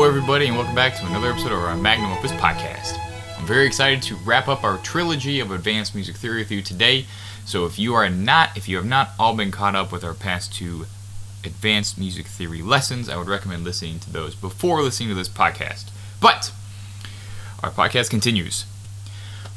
everybody, and welcome back to another episode of our Magnum OPUS Podcast. I'm very excited to wrap up our trilogy of advanced music theory with you today. So if you have not all been caught up with our past two advanced music theory lessons, I would recommend listening to those before listening to this podcast. But our podcast continues.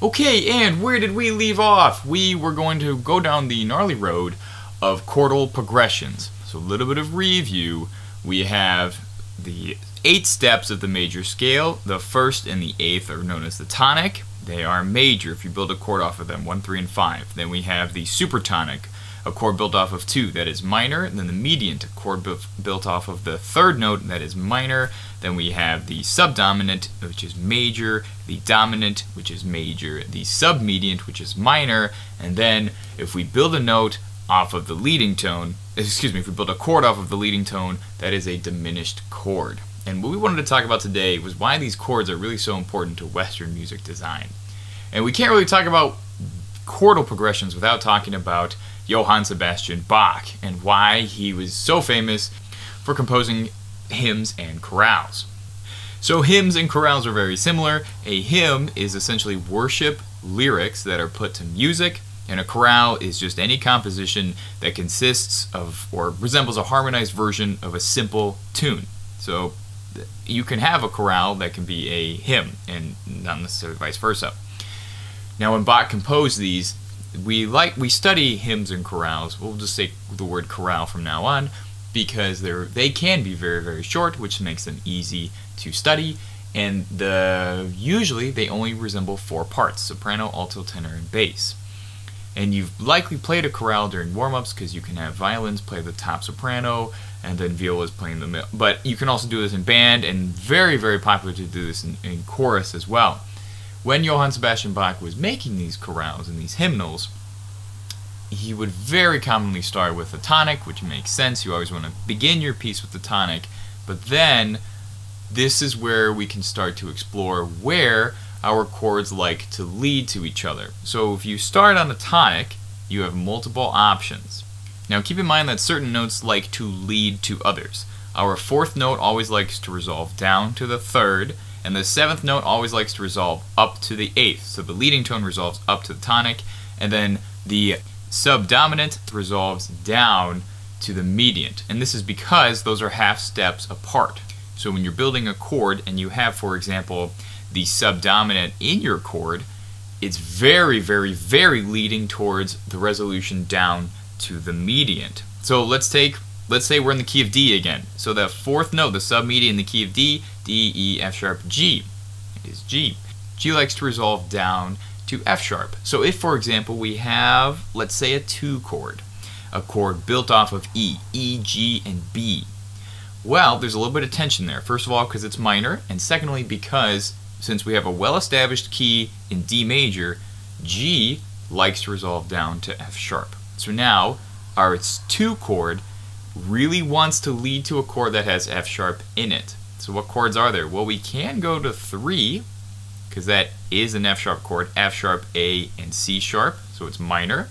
Okay, and where did we leave off? We were going to go down the gnarly road of chordal progressions. So a little bit of review. We have the 8 steps of the major scale. The first and the 8th are known as the tonic. They are major if you build a chord off of them, 1, 3, and 5. Then we have the supertonic, a chord built off of 2, that is minor. And then the mediant, a chord built off of the 3rd note, that is minor. Then we have the subdominant, which is major, the dominant, which is major, the submediant, which is minor. And then if we build a note off of the leading tone, if we build a chord off of the leading tone, that is a diminished chord. And what we wanted to talk about today was why these chords are really so important to Western music design. And we can't really talk about chordal progressions without talking about Johann Sebastian Bach and why he was so famous for composing hymns and chorales. So hymns and chorales are very similar. A hymn is essentially worship lyrics that are put to music, and a chorale is just any composition that consists of or resembles a harmonized version of a simple tune. So you can have a chorale that can be a hymn and not necessarily vice versa. Now when Bach composed these, we study hymns and chorales. We'll just say the word chorale from now on because they can be very, very short, which makes them easy to study. And usually they only resemble 4 parts: soprano, alto, tenor, and bass. And you've likely played a chorale during warm-ups because you can have violins play the top soprano and then violas playing the middle. But you can also do this in band, and very, very popular to do this in chorus as well. When Johann Sebastian Bach was making these chorales and these hymnals, he would very commonly start with a tonic, which makes sense. You always want to begin your piece with the tonic. But then this is where we can start to explore where our chords like to lead to each other. So if you start on a tonic, you have multiple options. Now keep in mind that certain notes like to lead to others. Our 4th note always likes to resolve down to the 3rd, and the 7th note always likes to resolve up to the 8th. So the leading tone resolves up to the tonic, and then the subdominant resolves down to the mediant. And this is because those are half steps apart. So when you're building a chord and you have, for example, the subdominant in your chord, it's very, very, very leading towards the resolution down to the mediant. So let's say we're in the key of D again. So that 4th note, the submediant in the key of D, D, E, F sharp, G, is G. G likes to resolve down to F sharp. So if, for example, we have, let's say, a 2 chord, a chord built off of E, G, and B. Well, there's a little bit of tension there. First of all, because it's minor, and secondly, because since we have a well-established key in D major, G likes to resolve down to F sharp. So now our 2 chord really wants to lead to a chord that has F sharp in it. So what chords are there? Well, we can go to 3 because that is an F sharp chord, F sharp, A, and C sharp, so it's minor.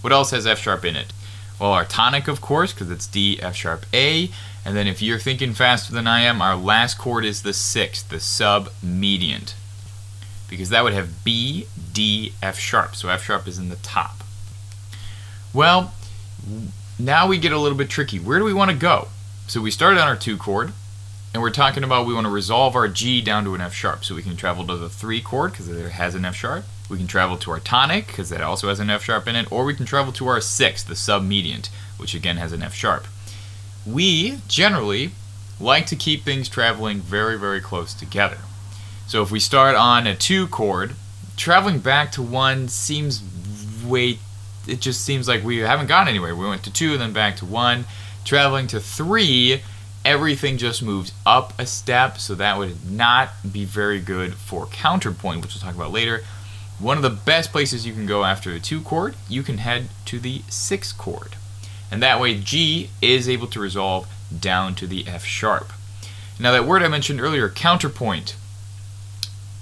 What else has F sharp in it? Well, our tonic, of course, because it's D, F sharp, A. And then if you're thinking faster than I am, our last chord is the 6th, the submediant, because that would have B, D, F sharp. So F sharp is in the top. Well, now we get a little bit tricky. Where do we want to go? So we started on our 2 chord, and we're talking about we want to resolve our G down to an F sharp. So we can travel to the 3 chord because it has an F sharp. We can travel to our tonic because that also has an F sharp in it, or we can travel to our 6th, the submediant, which again has an F sharp. We generally like to keep things traveling very, very close together. So if we start on a 2 chord, traveling back to 1 seems it just seems like we haven't gone anywhere. We went to 2, then back to 1. Traveling to 3, everything just moves up a step, so that would not be very good for counterpoint, which we'll talk about later. One of the best places you can go after the 2 chord, you can head to the 6 chord. And that way G is able to resolve down to the F sharp. Now that word I mentioned earlier, counterpoint.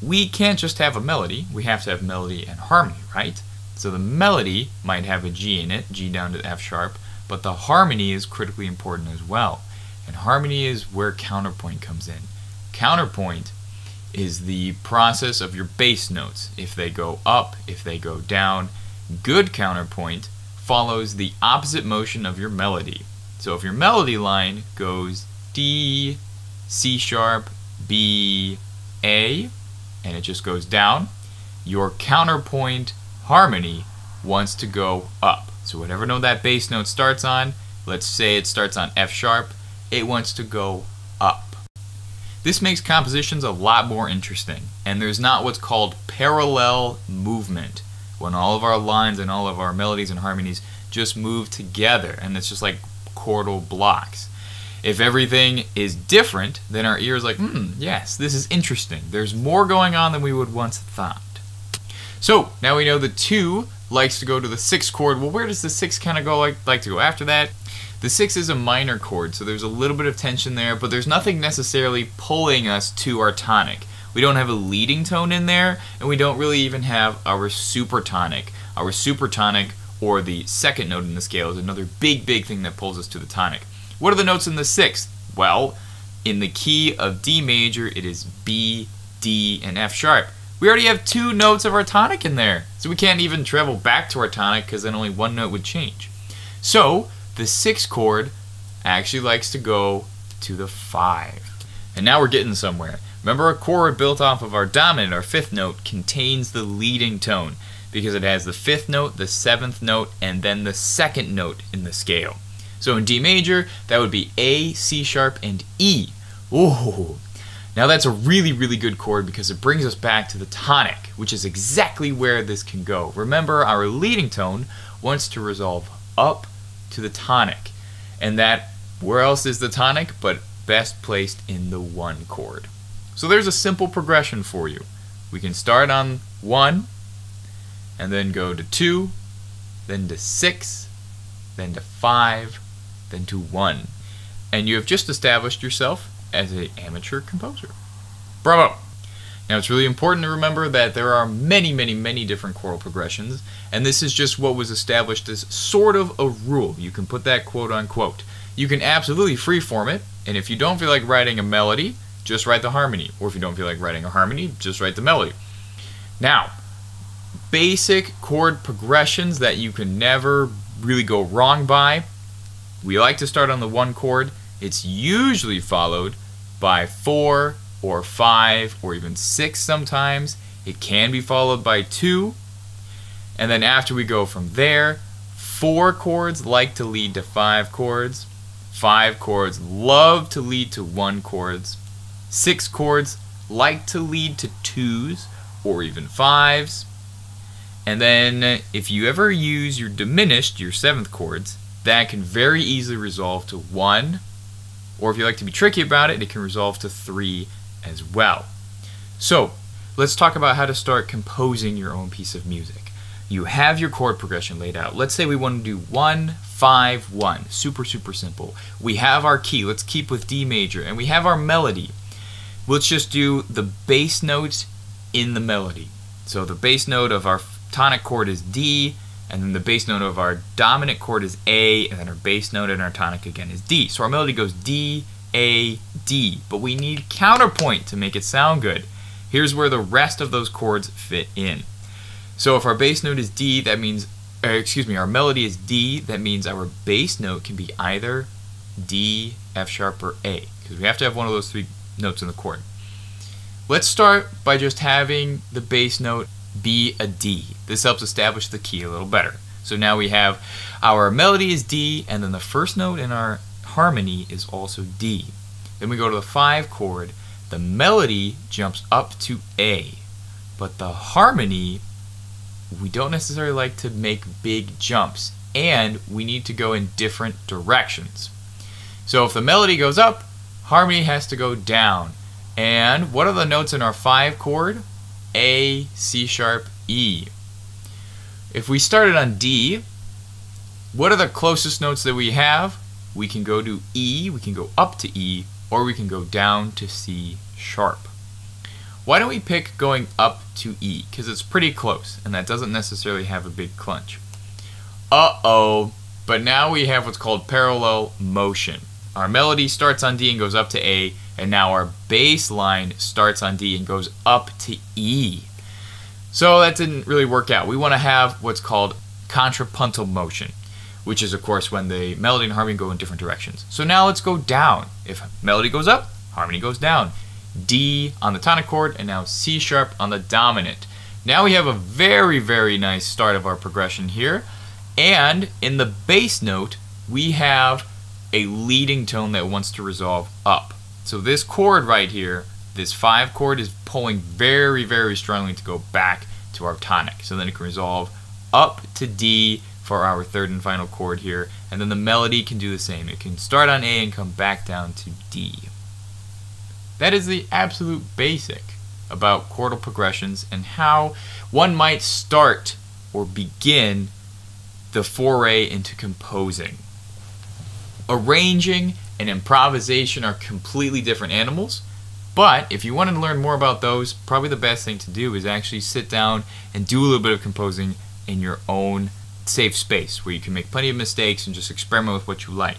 We can't just have a melody, we have to have melody and harmony, right? So the melody might have a G in it, G down to F sharp, but the harmony is critically important as well. And harmony is where counterpoint comes in. Counterpoint is the process of your bass notes. If they go up, if they go down. Good counterpoint follows the opposite motion of your melody. So if your melody line goes D, C sharp, B, A, and it just goes down, your counterpoint harmony wants to go up. So whatever note that bass note starts on, let's say it starts on F sharp, it wants to go up. This makes compositions a lot more interesting, and there's not what's called parallel movement, when all of our lines and all of our melodies and harmonies just move together, and it's just like chordal blocks. If everything is different, then our ear is like, yes, this is interesting. There's more going on than we would once thought. So now we know the 2 likes to go to the 6th chord. Well, where does the 6 kind of go like to go after that? The 6 is a minor chord, so there's a little bit of tension there, but there's nothing necessarily pulling us to our tonic. We don't have a leading tone in there, and we don't really even have our supertonic. Our supertonic, or the 2nd note in the scale, is another big thing that pulls us to the tonic. What are the notes in the 6th? Well, in the key of D major, it is B, D, and F sharp. We already have 2 notes of our tonic in there, so we can't even travel back to our tonic because then only 1 note would change. So the 6th chord actually likes to go to the 5. And now we're getting somewhere. Remember, a chord built off of our dominant, our 5th note, contains the leading tone because it has the 5th note, the 7th note, and then the 2nd note in the scale. So in D major, that would be A, C sharp, and E. Ooh. Now that's a really good chord because it brings us back to the tonic, which is exactly where this can go. Remember, our leading tone wants to resolve up to the tonic, and that, where else is the tonic but best placed in the 1 chord. So there's a simple progression for you. We can start on 1 and then go to 2, then to 6, then to 5, then to 1, and you have just established yourself as an amateur composer. Bravo! Now it's really important to remember that there are many different choral progressions, and this is just what was established as sort of a rule. You can put that quote unquote. You can absolutely freeform it, and if you don't feel like writing a melody, just write the harmony. Or if you don't feel like writing a harmony, just write the melody. Now, basic chord progressions that you can never really go wrong by. We like to start on the 1 chord. It's usually followed by 4 or 5 or even 6 sometimes. It can be followed by 2. And then after we go from there, 4 chords like to lead to 5 chords. 5 chords love to lead to 1 chords. 6 chords like to lead to 2s or even 5s. And then if you ever use your diminished, your 7th chords, that can very easily resolve to 1. Or if you like to be tricky about it, it can resolve to 3 as well. So let's talk about how to start composing your own piece of music. You have your chord progression laid out. Let's say we want to do 1, 5, 1. Super simple. We have our key. Let's keep with D major. And we have our melody. Let's just do the bass notes in the melody. So the bass note of our tonic chord is D, and then the bass note of our dominant chord is A, and then our bass note in our tonic again is D. So our melody goes D, A, D, but we need counterpoint to make it sound good. Here's where the rest of those chords fit in. So if our bass note is D, that means, our melody is D, that means our bass note can be either D, F sharp, or A, because we have to have one of those 3 notes in the chord. Let's start by just having the bass note be a D. This helps establish the key a little better. So now we have our melody is D, and then the first note in our harmony is also D. Then we go to the 5 chord. The melody jumps up to A, but the harmony, we don't necessarily like to make big jumps, and we need to go in different directions. So if the melody goes up, harmony has to go down. And what are the notes in our 5 chord? A, C sharp, E. If we started on D, what are the closest notes that we have? We can go to E, we can go up to E, or we can go down to C sharp. Why don't we pick going up to E? Because it's pretty close, and that doesn't necessarily have a big clunch. Uh-oh, but now we have what's called parallel motion. our melody starts on D and goes up to A, and now our bass line starts on D and goes up to E. So that didn't really work out. We want to have what's called contrapuntal motion, which is, of course, when the melody and harmony go in different directions. So now let's go down. If melody goes up, harmony goes down. D on the tonic chord, and now C sharp on the dominant. Now we have a very, very nice start of our progression here. And in the bass note, we have a leading tone that wants to resolve up. So this chord right here, this 5 chord, is pulling very, very strongly to go back to our tonic. So then it can resolve up to D for our third and final chord here, and then the melody can do the same. It can start on A and come back down to D. That is the absolute basic about chordal progressions and how one might start or begin the foray into composing. Arranging and improvisation are completely different animals, but if you want to learn more about those, probably the best thing to do is actually sit down and do a little bit of composing in your own safe space where you can make plenty of mistakes and just experiment with what you like.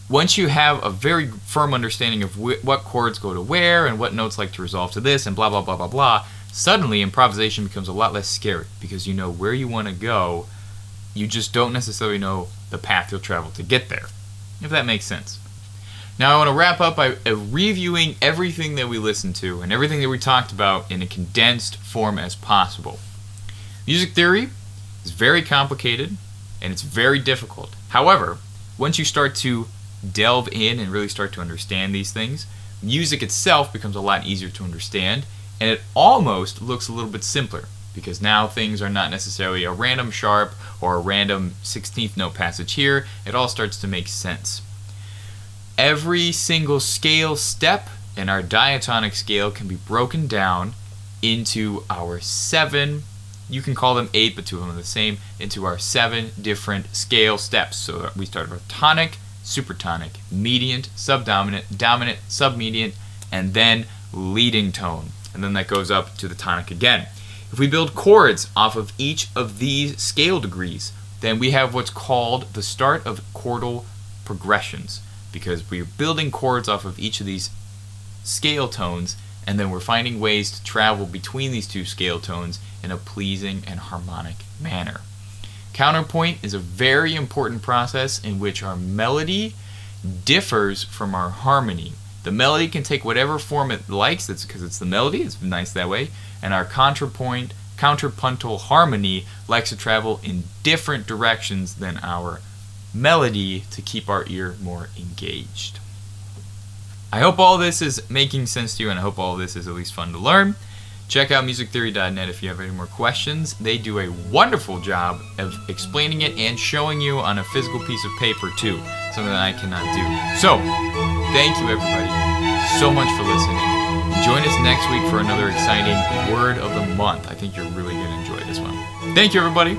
Once you have a very firm understanding of what chords go to where and what notes like to resolve to this and blah blah blah blah blah, suddenly improvisation becomes a lot less scary because you know where you want to go. You just don't necessarily know the path you'll travel to get there, if that makes sense. Now I want to wrap up by reviewing everything that we listened to and everything that we talked about in a condensed form as possible. Music theory is very complicated and it's very difficult. However, once you start to delve in and really start to understand these things, music itself becomes a lot easier to understand, and it almost looks a little bit simpler because now things are not necessarily a random sharp or a random 16th note passage here. It all starts to make sense. Every single scale step in our diatonic scale can be broken down into our 7, you can call them 8, but 2 of them are the same, into our 7 different scale steps. So we start with tonic, supertonic, mediant, subdominant, dominant, submediant, and then leading tone. And then that goes up to the tonic again. If we build chords off of each of these scale degrees, then we have what's called the start of chordal progressions, because we're building chords off of each of these scale tones, and then we're finding ways to travel between these 2 scale tones in a pleasing and harmonic manner. Counterpoint is a very important process in which our melody differs from our harmony. The melody can take whatever form it likes, that's because it's the melody, it's nice that way, and our contrapuntal harmony likes to travel in different directions than our melody to keep our ear more engaged. I hope all this is making sense to you, and I hope all this is at least fun to learn. Check out musictheory.net if you have any more questions. They do a wonderful job of explaining it and showing you on a physical piece of paper too, something that I cannot do. So, thank you everybody so much for listening. Join us next week for another exciting Word of the Month. I think you're really going to enjoy this one. Thank you everybody.